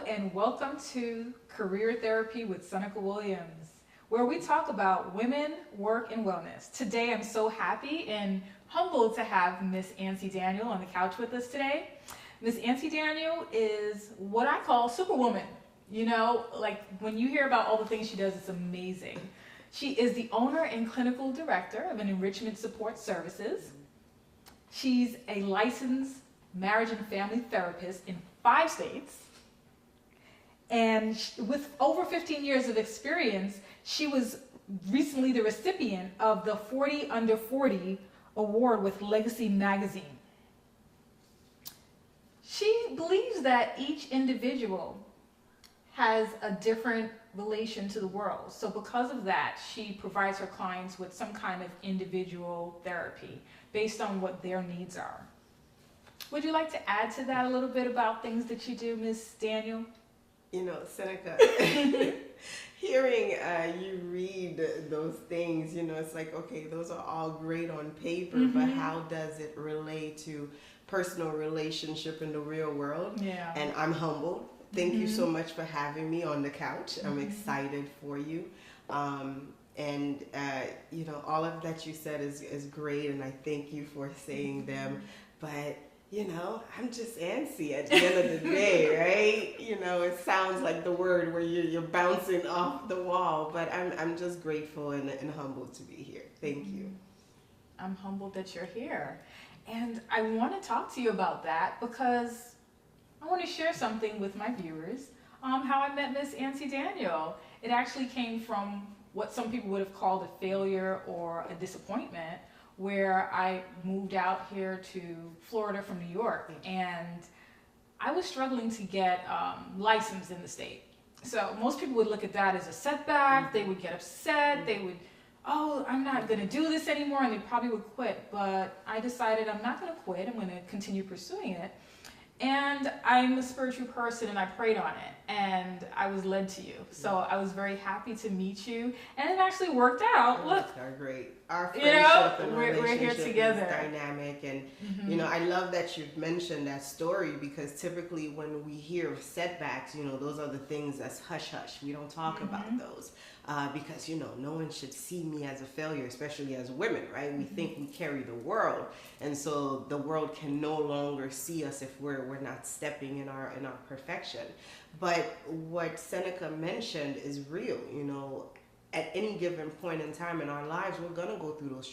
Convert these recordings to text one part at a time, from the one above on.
and welcome to Career Therapy with Seneca Williams, where we talk about women, work, and wellness. Today, I'm so happy and humbled to have Miss Anse Daniel on the couch with us today. Miss Anse Daniel is what I call Superwoman. You know, like when you hear about all the things she does, it's amazing. She is the owner and clinical director of an enrichment support services. She's a licensed marriage and family therapist in 5 states. And with over 15 years of experience, she was recently the recipient of the 40 Under 40 award with Legacy Magazine. She believes that each individual has a different relation to the world. So because of that, she provides her clients with some kind of individual therapy based on what their needs are. Would you like to add to that a little bit about things that you do, Miss Daniel? You know, Seneca, hearing you read those things, you know, it's like, okay, those are all great on paper, but how does it relate to personal relationship in the real world? Yeah. And I'm humbled. Thank you so much for having me on the couch. I'm excited for you. You know, all of that you said is great, and I thank you for saying them. But, you know, I'm just antsy at the end of the day, right? You know, it sounds like the word where you're bouncing off the wall, but I'm just grateful and humbled to be here. Thank you. I'm humbled that you're here. And I want to talk to you about that because I want to share something with my viewers, how I met Miss Anse Daniel. It actually came from what some people would have called a failure or a disappointment, where I moved out here to Florida from New York, and I was struggling to get licensed in the state. So most people would look at that as a setback. They would get upset. They would, oh, I'm not going to do this anymore, and they probably would quit. But I decided I'm not going to quit. I'm going to continue pursuing it. And I'm a spiritual person, and I prayed on it, and I was led to you. So I was very happy to meet you, and it actually worked out. Look, are great. Our friendship and we're here together. Is dynamic, and you know, I love that you've mentioned that story, because typically when we hear of setbacks, you know, those are the things that's hush hush. We don't talk about those because, you know, no one should see me as a failure, especially as women, right? We think we carry the world, and so the world can no longer see us if we're not stepping in our perfection. But what Seneca mentioned is real. You know, at any given point in time in our lives, we're gonna go through those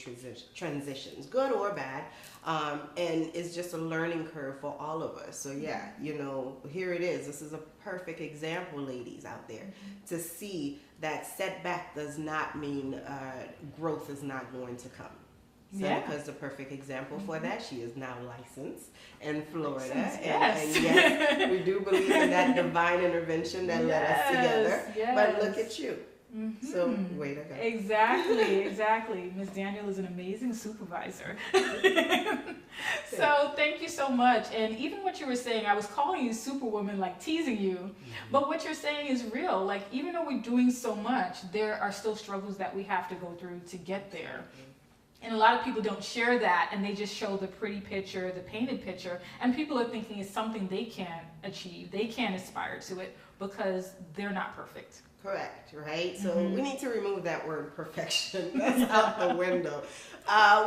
transitions, good or bad, and it's just a learning curve for all of us. So yeah, you know, here it is. This is a perfect example, ladies out there, to see that setback does not mean growth is not going to come. Seneca is the perfect example for that. She is now licensed in Florida. And yes, we do believe in that divine intervention that led us together. Yes. But look at you. So, way to go. Exactly. Miss Daniel is an amazing supervisor. So, thank you so much. And even what you were saying, I was calling you Superwoman, like teasing you. But what you're saying is real. Like, even though we're doing so much, there are still struggles that we have to go through to get there. And a lot of people don't share that, and they just show the pretty picture, the painted picture, and people are thinking it's something they can't achieve. They can't aspire to it because they're not perfect. Correct, right? So we need to remove that word perfection. That's out the window.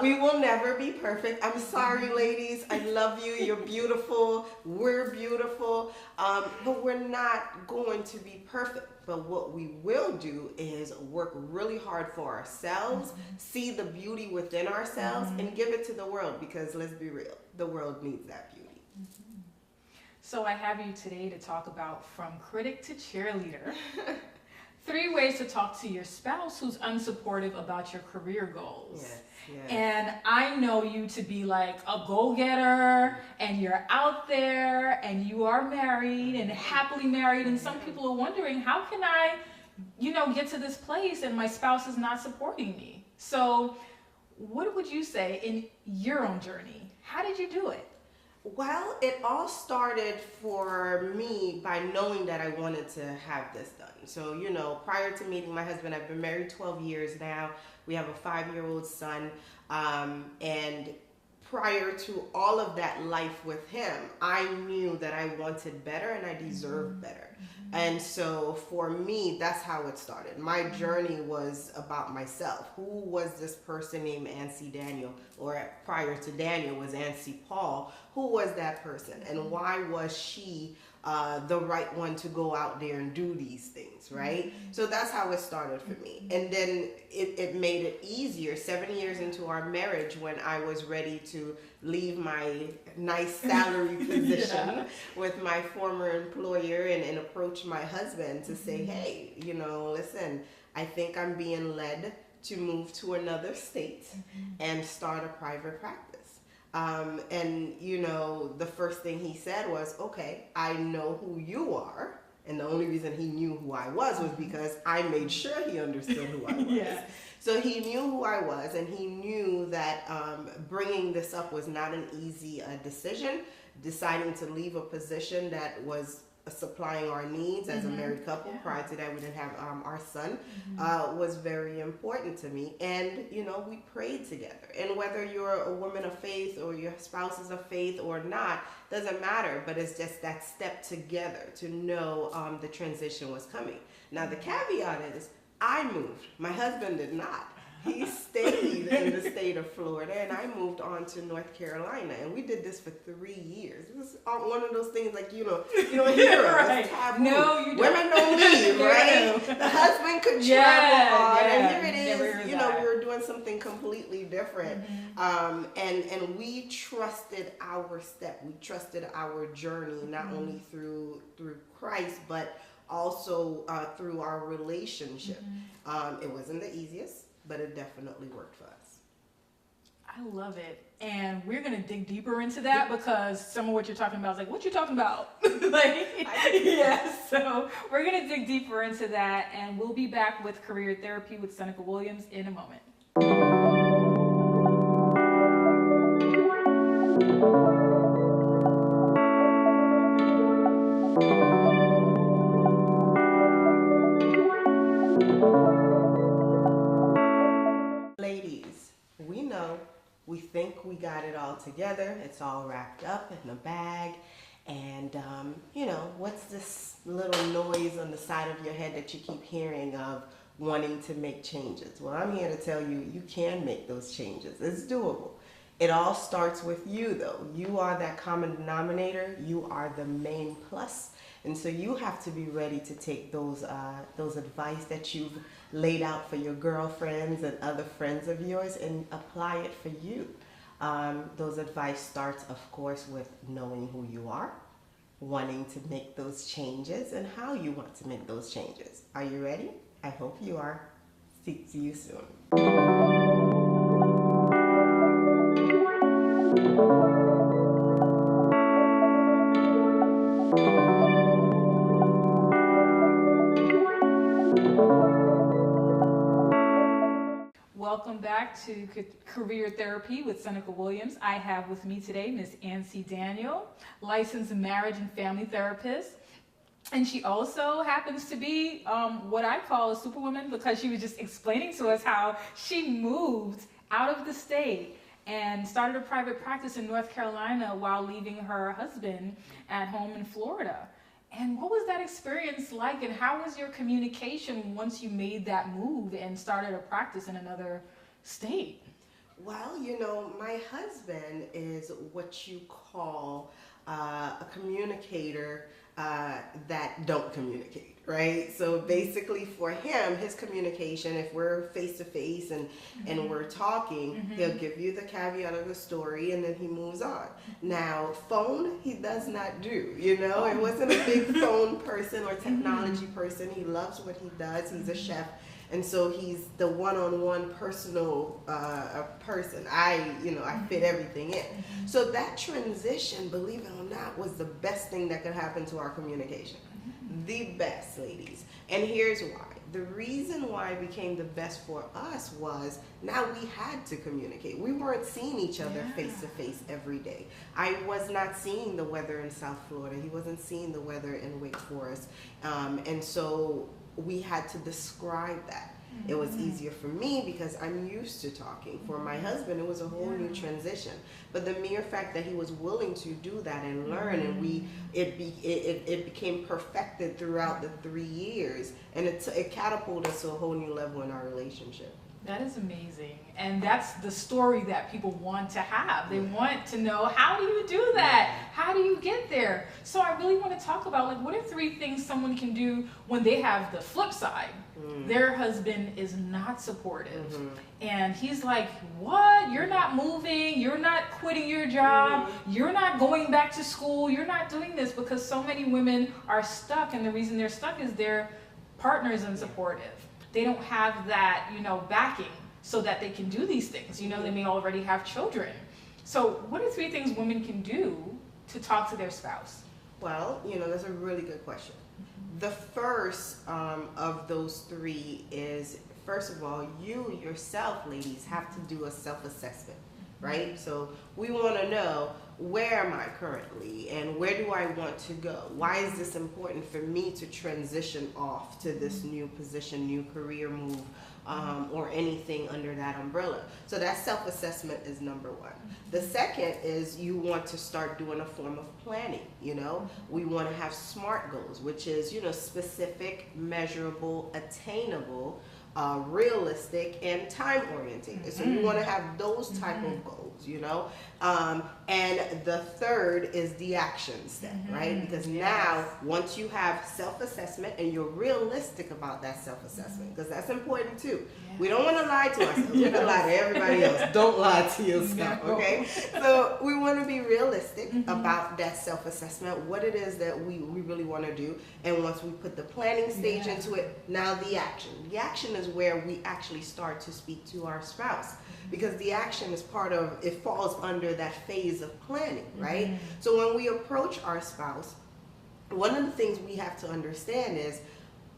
We will never be perfect. I'm sorry, ladies. I love you. You're beautiful. We're beautiful. But we're not going to be perfect. But what we will do is work really hard for ourselves, see the beauty within ourselves, and give it to the world, because let's be real, the world needs that beauty. So I have you today to talk about from critic to cheerleader. 3 ways to talk to your spouse who's unsupportive about your career goals. Yes. And I know you to be like a go-getter, and you're out there, and you are married and happily married, and some people are wondering, how can I, you know, get to this place and my spouse is not supporting me? So what would you say in your own journey? How did you do it? Well, it all started for me by knowing that I wanted to have this done. So, you know, prior to meeting my husband, I've been married 12 years now. We have a 5-year-old son. And prior to all of that life with him, I knew that I wanted better and I deserved better. And so for me, that's how it started. My journey was about myself. Who was this person named Anse Daniel, or prior to Daniel was Anse Paul? Who was that person, and why was she the right one to go out there and do these things, right? So that's how it started for me. And then it made it easier 7 years into our marriage, when I was ready to leave my nice salary position with my former employer and approach my husband to say, hey, you know, listen, I think I'm being led to move to another state and start a private practice. And you know, the first thing he said was, okay, I know who you are. And the only reason he knew who I was because I made sure he understood who I was. So he knew who I was, and he knew that bringing this up was not an easy decision. Deciding to leave a position that was supplying our needs as a married couple. Prior to that, we didn't have our son, was very important to me. And you know, we prayed together, and whether you're a woman of faith or your spouse is of faith or not doesn't matter, but it's just that step together to know the transition was coming. Now the caveat is, I moved, my husband did not. He stayed in the state of Florida, and I moved on to North Carolina, and we did this for 3 years. It was one of those things like, you don't hear of. Right. It's taboo. No, you don't. Women don't leave, right? The husband could travel on, and here it is. You know, we were doing something completely different, and we trusted our step. We trusted our journey, not only through Christ, but also through our relationship. It wasn't the easiest, but it definitely worked for us. I love it. And we're going to dig deeper into that, because some of what you're talking about is like, what you talking about? So we're going to dig deeper into that, and we'll be back with Career Therapy with Seneca Williams in a moment. Ladies, we know, we think we got it all together. It's all wrapped up in a bag. And, you know, what's this little noise on the side of your head that you keep hearing of wanting to make changes? Well, I'm here to tell you, you can make those changes. It's doable. It all starts with you, though. You are that common denominator. You are the main plus. And so you have to be ready to take those advice that you've laid out for your girlfriends and other friends of yours and apply it for you. Those advice starts, of course, with knowing who you are, wanting to make those changes, and how you want to make those changes. Are you ready? I hope you are. See you soon. Welcome back to Career Therapy with Seneca Williams. I have with me today Miss Anse Daniel, licensed marriage and family therapist. And she also happens to be what I call a superwoman, because she was just explaining to us how she moved out of the state and started a private practice in North Carolina while leaving her husband at home in Florida. And what was that experience like, and how was your communication once you made that move and started a practice in another state? Well, you know, my husband is what you call a communicator that don't communicate, right? So basically for him, his communication, if we're face to face and we're talking, he'll give you the caveat of the story and then he moves on. Now, phone, he does not do, you know? It wasn't a big phone person or technology person. He loves what he does. He's a chef. And so he's the one-on-one personal person. I fit everything in. So that transition, believe it or not, was the best thing that could happen to our communication. The best, ladies. And here's why. The reason why it became the best for us was now we had to communicate. We weren't seeing each other face to face every day. I was not seeing the weather in South Florida. He wasn't seeing the weather in Wake Forest. And so we had to describe that. It was easier for me because I'm used to talking. For my husband, it was a whole new transition. But the mere fact that he was willing to do that and learn, and it became perfected throughout the 3 years, and it catapulted us to a whole new level in our relationship. That is amazing. And that's the story that people want to have. They want to know, how do you do that? How do you get there? So I really want to talk about, like, what are 3 things someone can do when they have the flip side? Their husband is not supportive. And he's like, what? You're not moving. You're not quitting your job. You're not going back to school. You're not doing this, because so many women are stuck. And the reason they're stuck is their partner is unsupportive. They don't have that, backing so that they can do these things. They may already have children. So what are 3 things women can do to talk to their spouse? Well, that's a really good question. The first of those 3 is, first of all, you yourself, ladies, have to do a self-assessment, right? So we want to know, where am I currently, and where do I want to go? Why is this important for me to transition off to this new position, new career move, or anything under that umbrella? So that self-assessment is number 1. The second is, you want to start doing a form of planning. We want to have SMART goals, which is, specific, measurable, attainable, realistic, and time oriented. So you want to have those type of goals, and the third is the action step, right? Because now, once you have self-assessment and you're realistic about that self-assessment, because that's important too. We don't want to lie to ourselves. We can lie to everybody else. Don't lie to yourself, okay? So we want to be realistic about that self-assessment, what it is that we really want to do. And once we put the planning stage into it, now the action. The action is where we actually start to speak to our spouse, because the action is it falls under that phase of planning, right? So when we approach our spouse, one of the things we have to understand is,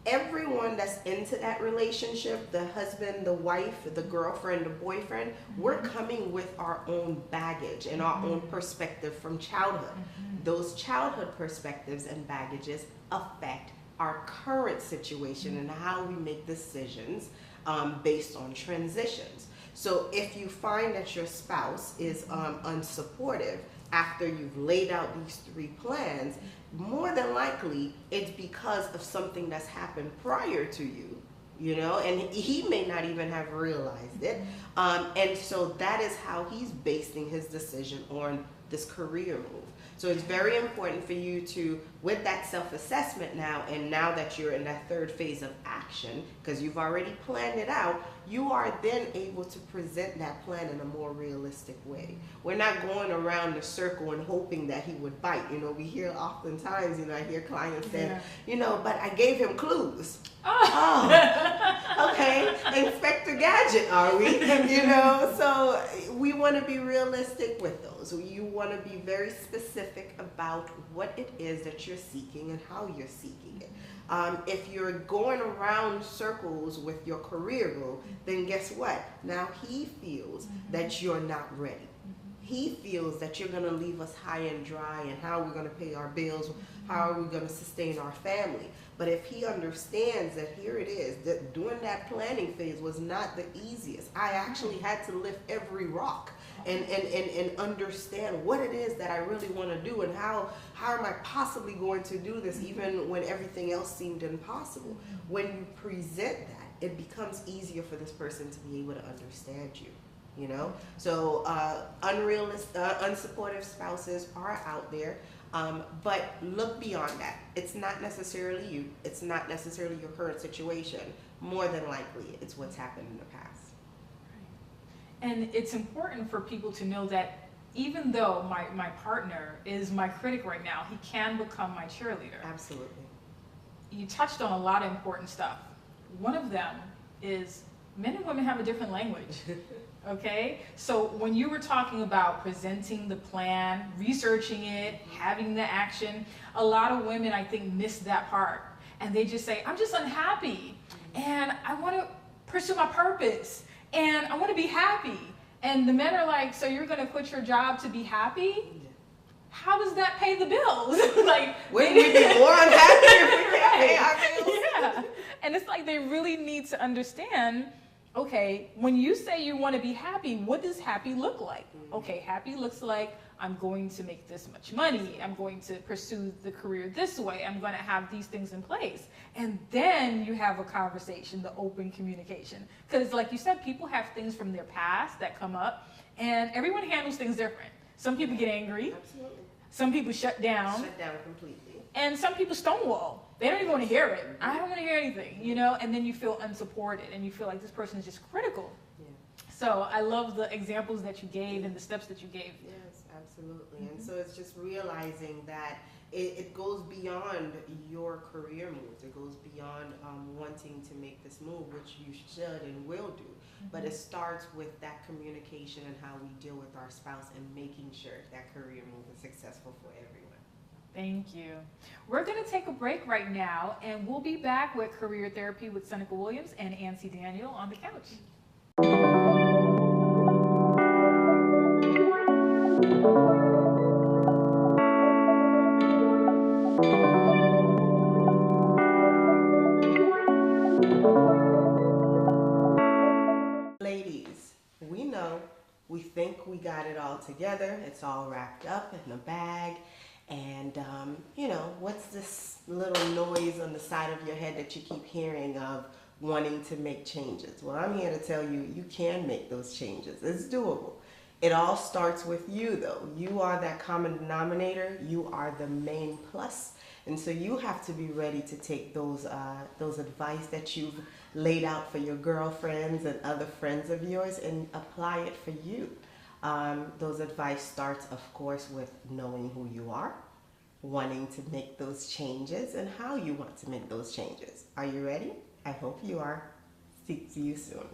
everyone that's into that relationship, the husband, the wife, the girlfriend, the boyfriend, we're coming with our own baggage and our own perspective from childhood. Those childhood perspectives and baggages affect our current situation and how we make decisions based on transitions. So if you find that your spouse is unsupportive after you've laid out these 3 plans, more than likely it's because of something that's happened prior to you, and he may not even have realized it. And so that is how he's basing his decision on this career move. So it's very important for you to, with that self-assessment now, and now that you're in that 3rd phase of action, because you've already planned it out, you are then able to present that plan in a more realistic way. We're not going around the circle and hoping that he would bite. We hear oftentimes, I hear clients say, but I gave him clues. Oh, okay, Inspector Gadget, are we? So we want to be realistic with those. You want to be very specific about what it is that you're seeking and how you're seeking it. If you're going around circles with your career goal, then guess what? Now he feels that you're not ready. He feels that you're going to leave us high and dry, and how we're going to pay our bills, how are we going to sustain our family. But if he understands that here it is, that during that planning phase was not the easiest. I actually had to lift every rock and understand what it is that I really want to do, and how am I possibly going to do this even when everything else seemed impossible. When you present that, it becomes easier for this person to be able to understand you. So unsupportive spouses are out there, but look beyond that. It's not necessarily you. It's not necessarily your current situation. More than likely, it's what's happened in the past. And it's important for people to know that even though my partner is my critic right now, he can become my cheerleader. Absolutely. You touched on a lot of important stuff. One of them is men and women have a different language. Okay, so when you were talking about presenting the plan, researching it, having the action, a lot of women, I think, miss that part. And they just say, I'm just unhappy, and I want to pursue my purpose, and I want to be happy. And the men are like, so you're going to quit your job to be happy? How does that pay the bills? Like, wouldn't we be more unhappy if we can't pay our bills? Yeah. And And it's like they really need to understand, okay, when you say you want to be happy, what does happy look like? Okay, happy looks like I'm going to make this much money. I'm going to pursue the career this way. I'm going to have these things in place. And then you have a conversation, the open communication. Because like you said, people have things from their past that come up, and everyone handles things different. Some people get angry. Absolutely. Some people shut down. Shut down completely. And some people stonewall. They don't even want to hear it. I don't want to hear anything, you know? And then you feel unsupported, and you feel like this person is just critical. Yeah. So I love the examples that you gave and the steps that you gave. Yes, absolutely. And so it's just realizing that it goes beyond your career moves. It goes beyond wanting to make this move, which you should and will do. But it starts with that communication and how we deal with our spouse and making sure that career move is successful for everyone. Thank you. We're going to take a break right now, and we'll be back with Career Therapy with Seneca Williams and Anse Daniel on the couch. Ladies, we know, we think we got it all together. It's all wrapped up in a bag. And, what's this little noise on the side of your head that you keep hearing of wanting to make changes? Well, I'm here to tell you, you can make those changes. It's doable. It all starts with you, though. You are that common denominator. You are the main plus. And so you have to be ready to take those advice that you've laid out for your girlfriends and other friends of yours and apply it for you. Those advice starts, of course, with knowing who you are, wanting to make those changes, and how you want to make those changes. Are you ready? I hope you are. See you soon.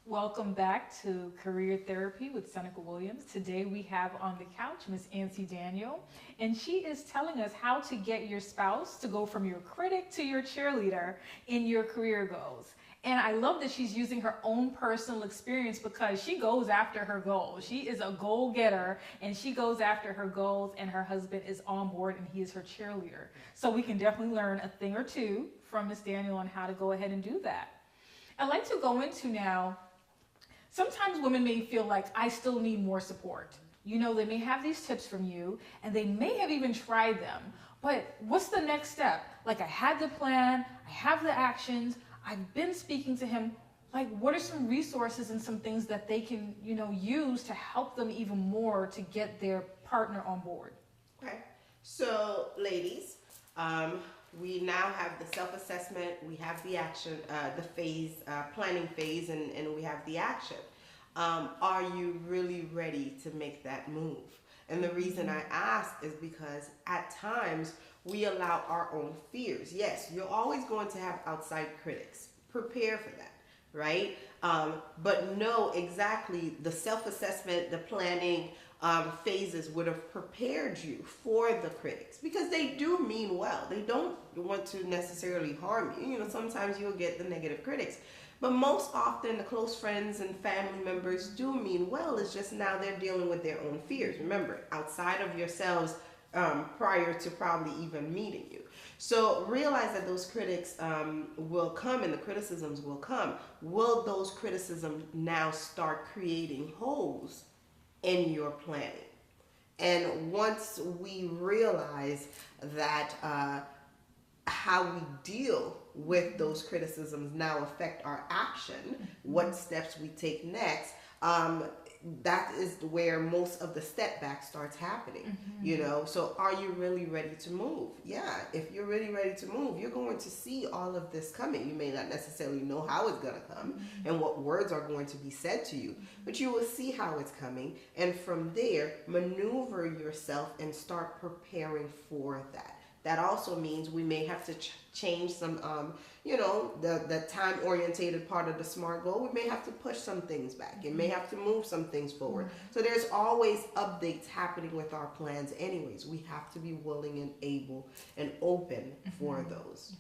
Welcome back to Career Therapy with Seneca Williams. Today we have on the couch Miss Anse Daniel, and she is telling us how to get your spouse to go from your critic to your cheerleader in your career goals. And I love that she's using her own personal experience because she goes after her goals. She is a goal getter, and she goes after her goals, and her husband is on board, and he is her cheerleader. So we can definitely learn a thing or two from Miss Daniel on how to go ahead and do that. I'd like to go into now, sometimes women may feel like I still need more support. You know, they may have these tips from you, and they may have even tried them, but what's the next step? Like, I had the plan, I have the actions, I've been speaking to him. Like, what are some resources and some things that they can, use to help them even more to get their partner on board? Okay. So, ladies, we now have the self-assessment, we have the action, the phase, planning phase, and we have the action. Are you really ready to make that move? And the reason I ask is because at times we allow our own fears. Yes, you're always going to have outside critics. Prepare for that, right? But know exactly the self-assessment, the planning phases would have prepared you for the critics, because they do mean well. They don't want to necessarily harm you. Sometimes you'll get the negative critics. But most often, the close friends and family members do mean well. It's just now they're dealing with their own fears. Remember, outside of yourselves prior to probably even meeting you. So realize that those critics will come, and the criticisms will come. Will those criticisms now start creating holes in your planning? And once we realize that how we deal with those criticisms now affect our action, what steps we take next, that is where most of the step back starts happening. So are you really ready to move? Yeah, if you're really ready to move, you're going to see all of this coming. You may not necessarily know how it's going to come and what words are going to be said to you, but you will see how it's coming, and from there maneuver yourself and start preparing for that. That also means we may have to change some, the time-orientated part of the SMART goal. We may have to push some things back. It may have to move some things forward. So there's always updates happening with our plans anyways. We have to be willing and able and open for those.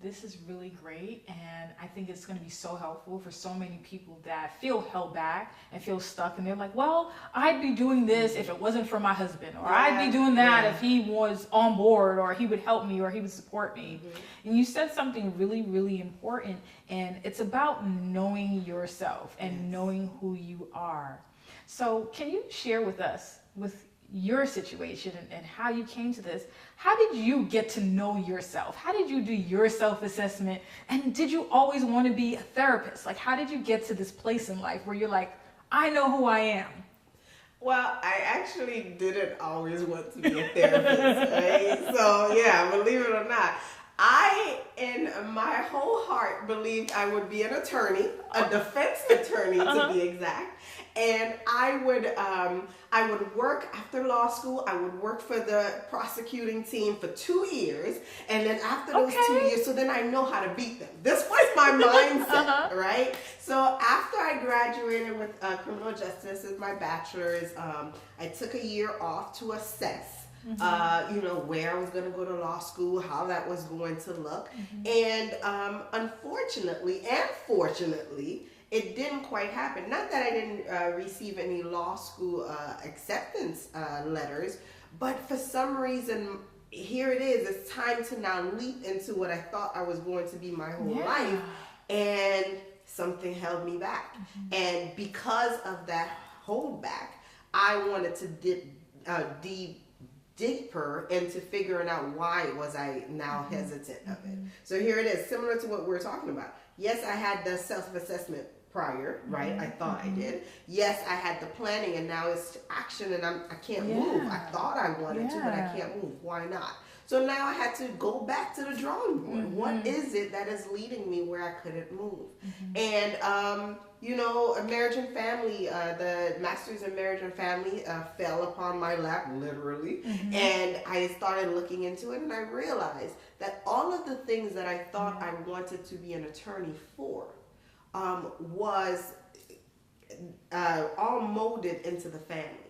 This is really great, and I think it's going to be so helpful for so many people that feel held back and feel stuck, and they're like, well, I'd be doing this if it wasn't for my husband, or I'd be doing that if he was on board, or he would help me, or he would support me. And you said something really, really important, and it's about knowing yourself and knowing who you are. So can you share with us, with your situation and how you came to this? How did you get to know yourself? How did you do your self-assessment? And did you always want to be a therapist? Like, how did you get to this place in life where you're like, I know who I am? Well, I actually didn't always want to be a therapist, right? So yeah, believe it or not, I, in my whole heart, believed I would be an attorney, a defense attorney to be exact. And I would work after law school. I would work for the prosecuting team for 2 years, and then after those 2 years, so then I know how to beat them. This was my mindset, right? So after I graduated with criminal justice as my bachelor's, I took a year off to assess. Where I was going to go to law school, how that was going to look. And unfortunately and fortunately, it didn't quite happen. Not that I didn't receive any law school acceptance letters, but for some reason, here it is. It's time to now leap into what I thought I was going to be my whole life. And something held me back. And because of that holdback, I wanted to dig deeper into figuring out why was I now hesitant of it. So here it is, similar to what we're talking about. Yes, I had the self-assessment prior, right? I thought I did. Yes, I had the planning, and now it's action, and I can't move. I thought I wanted to, but I can't move. Why not? So now I had to go back to the drawing board. What is it that is leading me where I couldn't move? And a marriage and family, the master's in marriage and family fell upon my lap, literally. And I started looking into it, and I realized that all of the things that I thought I wanted to be an attorney for was all molded into the family.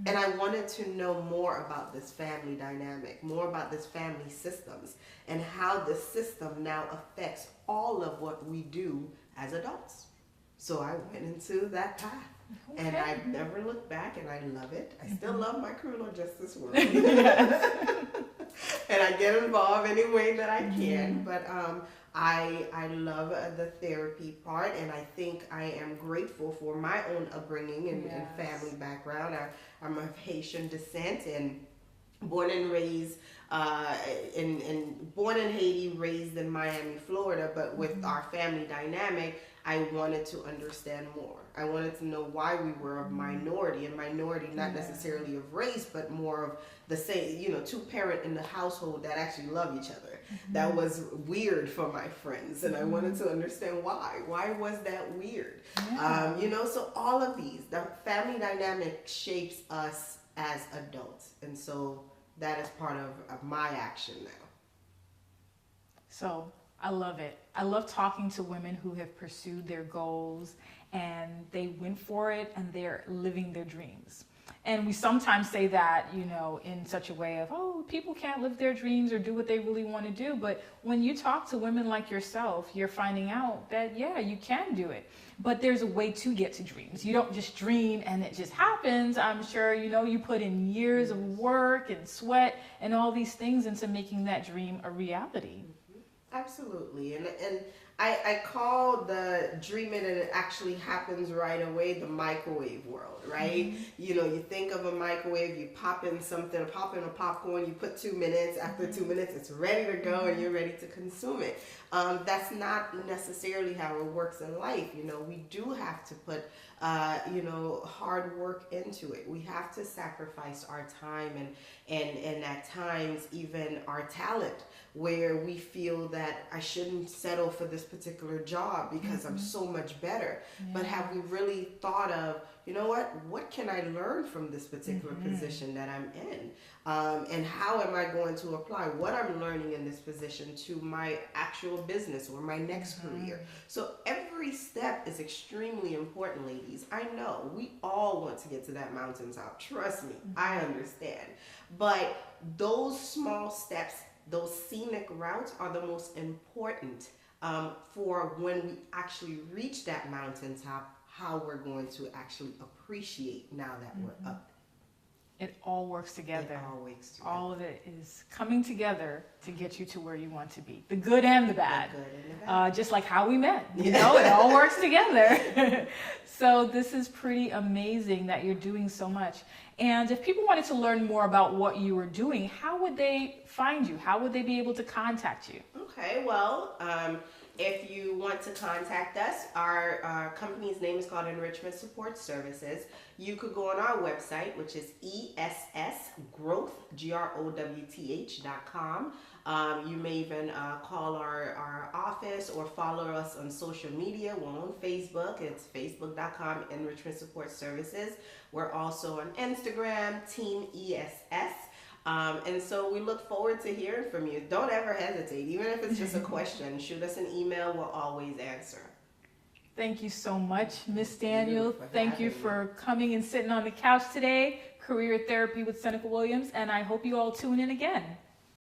And I wanted to know more about this family dynamic, more about this family systems, and how the system now affects all of what we do as adults. So I went into that path. And I never looked back, and I love it. I still love my criminal justice work. And I get involved any way that I can. But I love the therapy part, and I think I am grateful for my own upbringing and family background. I'm of Haitian descent, and born and raised born in Haiti, raised in Miami, Florida. But with our family dynamic, I wanted to understand more. I wanted to know why we were a minority, and minority not necessarily of race, but more of the same, two-parent in the household that actually love each other. That was weird for my friends, and I wanted to understand why. Why was that weird? So all of these, the family dynamic shapes us as adults, and so that is part of my action now. So I love it. I love talking to women who have pursued their goals and they went for it and they're living their dreams. And we sometimes say that, in such a way of, oh, people can't live their dreams or do what they really want to do. But when you talk to women like yourself, you're finding out that, you can do it. But there's a way to get to dreams. You don't just dream and it just happens. I'm sure, you put in years of work and sweat and all these things into making that dream a reality. Absolutely. And I call the dreaming and it actually happens right away the microwave world, right? You think of a microwave, you pop in a popcorn, you put 2 minutes, after 2 minutes it's ready to go and you're ready to consume it. That's not necessarily how it works in life. We do have to put hard work into it. We have to sacrifice our time and at times even our talent, where we feel that I shouldn't settle for this particular job because I'm so much better. But have we really thought of, what can I learn from this particular position that I'm in? And how am I going to apply what I'm learning in this position to my actual business or my next career? So every step is extremely important, ladies. I know we all want to get to that mountaintop. Trust me, I understand. But those small steps those scenic routes are the most important for when we actually reach that mountaintop, how we're going to actually appreciate now that we're up. It all works together. It all works together. All of it is coming together to get you to where you want to be. The good and the bad. The good and the bad. Just like how we met. You know, it all works together. So this is pretty amazing that you're doing so much. And if people wanted to learn more about what you were doing, how would they find you? How would they be able to contact you? Okay, well, if you want to contact us, our company's name is called Enrichment Support Services. You could go on our website, which is ESSgrowth, GROWTH.com. You may even call our office or follow us on social media. We're on Facebook. It's facebook.com, Enrichment Support Services. We're also on Instagram, Team ESS. And so we look forward to hearing from you. Don't ever hesitate. Even if it's just a question, shoot us an email. We'll always answer. Thank you so much, Miss Daniel. Thank you for coming and sitting on the couch today. Career Therapy with Seneca Williams. And I hope you all tune in again.